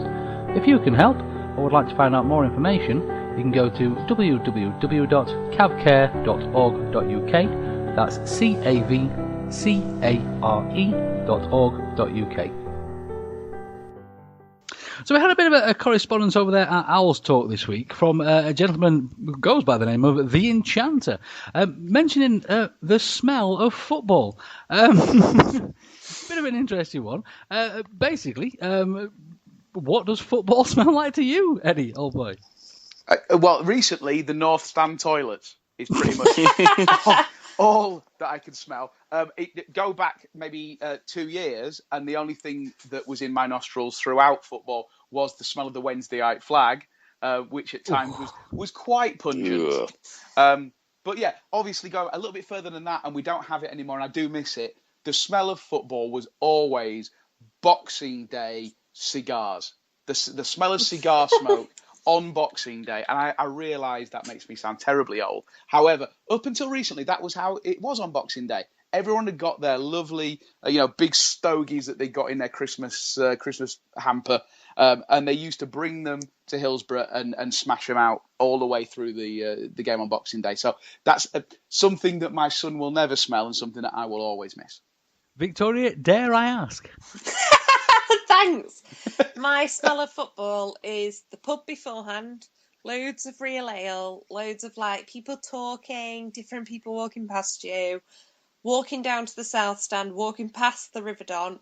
A: If you can help or would like to find out more information, you can go to www.cavcare.org.uk. That's CAVCARE.org.uk. So we had a bit of a correspondence over there at Owls Talk this week from a gentleman who goes by the name of The Enchanter, mentioning the smell of football. Bit of an interesting one. Basically, what does football smell like to you, Eddie, old boy?
D: Well, recently, the North Stand toilets is pretty much all that I can smell. Go back maybe 2 years, and the only thing that was in my nostrils throughout football was the smell of the Wednesday night flag, which at times was quite pungent. But yeah, obviously go a little bit further than that, and we don't have it anymore, and I do miss it. The smell of football was always Boxing Day cigars. The smell of cigar smoke on Boxing Day, and I realise that makes me sound terribly old. However, up until recently, that was how it was on Boxing Day. Everyone had got their lovely, big stogies that they got in their Christmas hamper, and they used to bring them to Hillsborough and smash them out all the way through the game on Boxing Day. So that's something that my son will never smell and something that I will always miss.
A: Victoria, dare I ask?
E: Thanks. My smell of football is the pub beforehand, loads of real ale, loads of people talking, different people walking past you, walking down to the South Stand, walking past the River Don,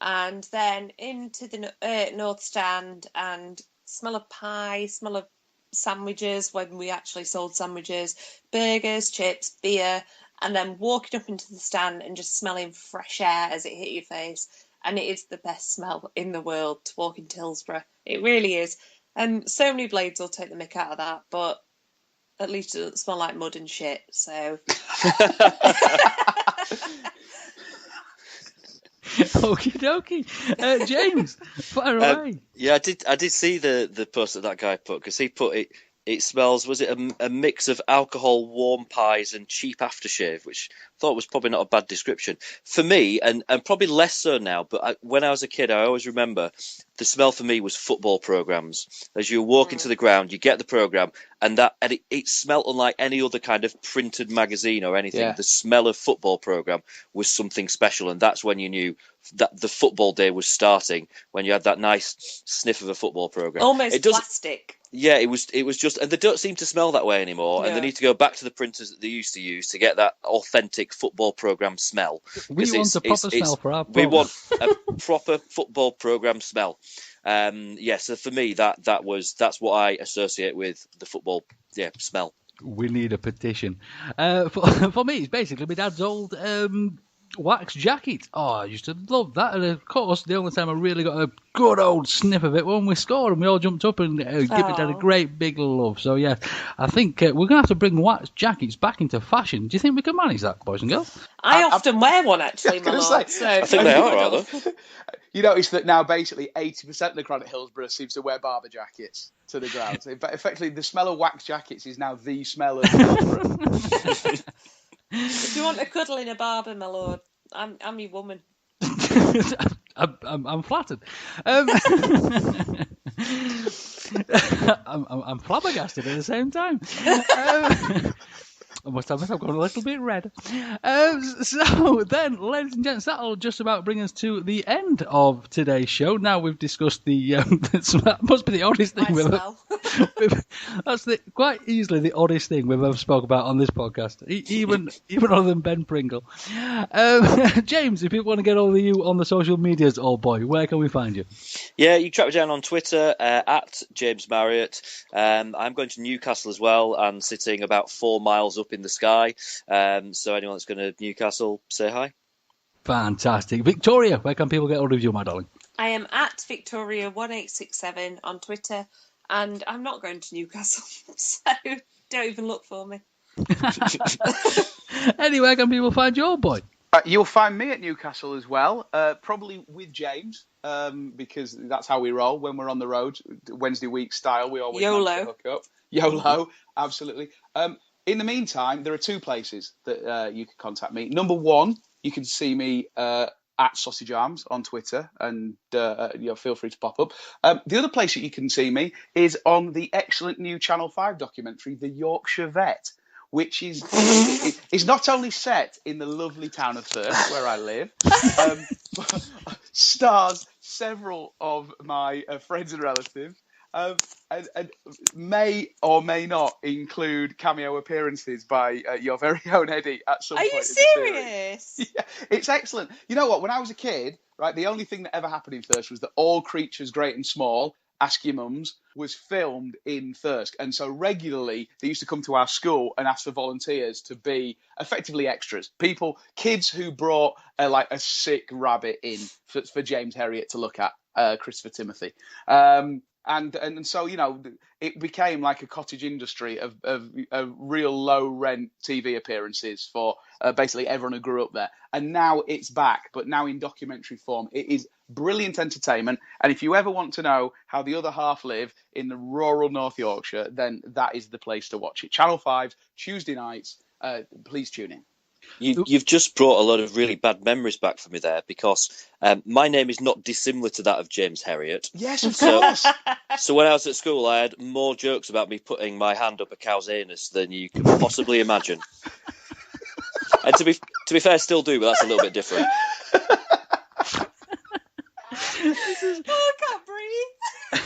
E: and then into the North Stand and smell of pie, smell of sandwiches when we actually sold sandwiches, burgers, chips, beer, and then walking up into the stand and just smelling fresh air as it hit your face. And it is the best smell in the world to walk into Hillsborough. It really is. And so many blades will take the mick out of that, but at least it doesn't smell like mud and shit, so...
A: Okie dokie. James, fire away.
F: Yeah, I did see the post that guy put, because he put it. It smells, was it a mix of alcohol, warm pies and cheap aftershave, which I thought was probably not a bad description. For me, and probably less so now, but when I was a kid, I always remember the smell for me was football programmes. As you walk into the ground, you get the programme, and it smelled unlike any other kind of printed magazine or anything. Yeah. The smell of football programme was something special, and that's when you knew that the football day was starting, when you had that nice sniff of a football programme.
E: Almost plastic.
F: Yeah, it was just, and they don't seem to smell that way anymore, and they need to go back to the printers that they used to use to get that authentic football programme smell.
A: We want a proper smell for our
F: program. We want a proper football programme smell. So for me, that's what I associate with the football smell.
A: We need a petition. For me, it's basically my dad's old wax jacket. Oh, I used to love that. And of course, the only time I really got a good old sniff of it when we scored and we all jumped up and gave it a great big love. So, yeah, I think we're going to have to bring wax jackets back into fashion. Do you think we can manage that, boys and girls?
E: I often wear one, actually, my lord.
F: I think they are, rather.
D: You notice that now basically 80% of the crowd at Hillsborough seems to wear barber jackets to the ground. So effectively, the smell of wax jackets is now the smell of Hillsborough.
E: If you want a cuddle in a barber, my lord, I'm your woman.
A: I'm flattered. I'm flabbergasted at the same time. I must admit I've gone a little bit red. So then, ladies and gents, that'll just about bring us to the end of today's show. Now we've discussed that must be the oddest thing that's quite easily the oddest thing we've ever spoke about on this podcast, even other than Ben Pringle. James, if people want to get hold of you on the social medias, old boy, where can we find you?
F: Yeah, you track me down on Twitter at James Marriott. I'm going to Newcastle as well and sitting about 4 miles up in the sky. So anyone that's going to Newcastle, say hi.
A: Fantastic. Victoria, where can people get hold of you, my darling?
E: I am at Victoria1867 on Twitter, and I'm not going to Newcastle, so don't even look for me.
A: Anyway, where can people find your boy?
D: You'll find me at Newcastle as well, probably with James, because that's how we roll when we're on the road, Wednesday week style. We always manage to hook up. YOLO, absolutely. In the meantime, there are two places that you can contact me. Number one, you can see me at Sausage Arms on Twitter, and feel free to pop up. The other place that you can see me is on the excellent new Channel 5 documentary, The Yorkshire Vet, which is not only set in the lovely town of Thirsk, where I live, but stars several of my friends and relatives, and may or may not include cameo appearances by your very own Eddie at some point.
E: Are you serious?
D: Yeah, it's excellent. You know what? When I was a kid, right, the only thing that ever happened in Thirsk was that All Creatures Great and Small, Ask Your Mums, was filmed in Thirsk. And so regularly they used to come to our school and ask for volunteers to be effectively extras. Kids who brought like a sick rabbit in for James Herriot to look at, Christopher Timothy. And so, it became like a cottage industry of real low rent TV appearances for basically everyone who grew up there. And now it's back, but now in documentary form. It is brilliant entertainment. And if you ever want to know how the other half live in the rural North Yorkshire, then that is the place to watch it. Channel 5, Tuesday nights. Please tune in.
F: You've just brought a lot of really bad memories back for me there, because my name is not dissimilar to that of James Herriot.
D: Yes, of course.
F: So when I was at school, I had more jokes about me putting my hand up a cow's anus than you can possibly imagine. And to be fair, I still do, but that's a little bit different.
E: I can't breathe.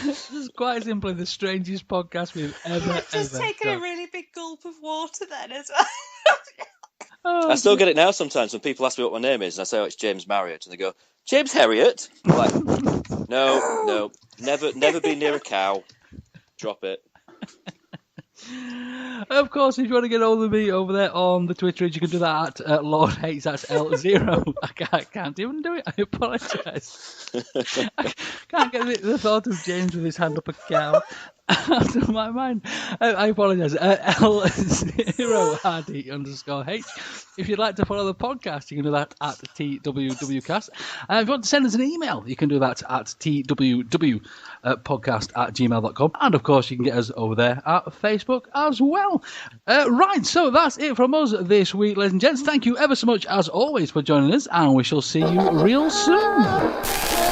A: This is quite simply the strangest podcast we've ever
E: Just taken
A: done.
E: a really big gulp of water then as well.
F: I still get it now sometimes when people ask me what my name is, and I say, "Oh, it's James Marriott," and they go, "James Herriot?" I'm like, no, never been near a cow. Drop it.
A: Of course, if you want to get hold of me over there on the Twitter, you can do that at Lord Hates. That's L0. I can't even do it. I apologise. I can't get the thought of James with his hand up a cow out of my mind. I apologise. L0 Hardy _H. If you'd like to follow the podcast, you can do that at TWWcast. If you want to send us an email, you can do that at twwpodcast@gmail.com. And of course, you can get us over there at Facebook as well. Right, so that's it from us this week, ladies and gents. Thank you ever so much, as always, for joining us, and we shall see you real soon.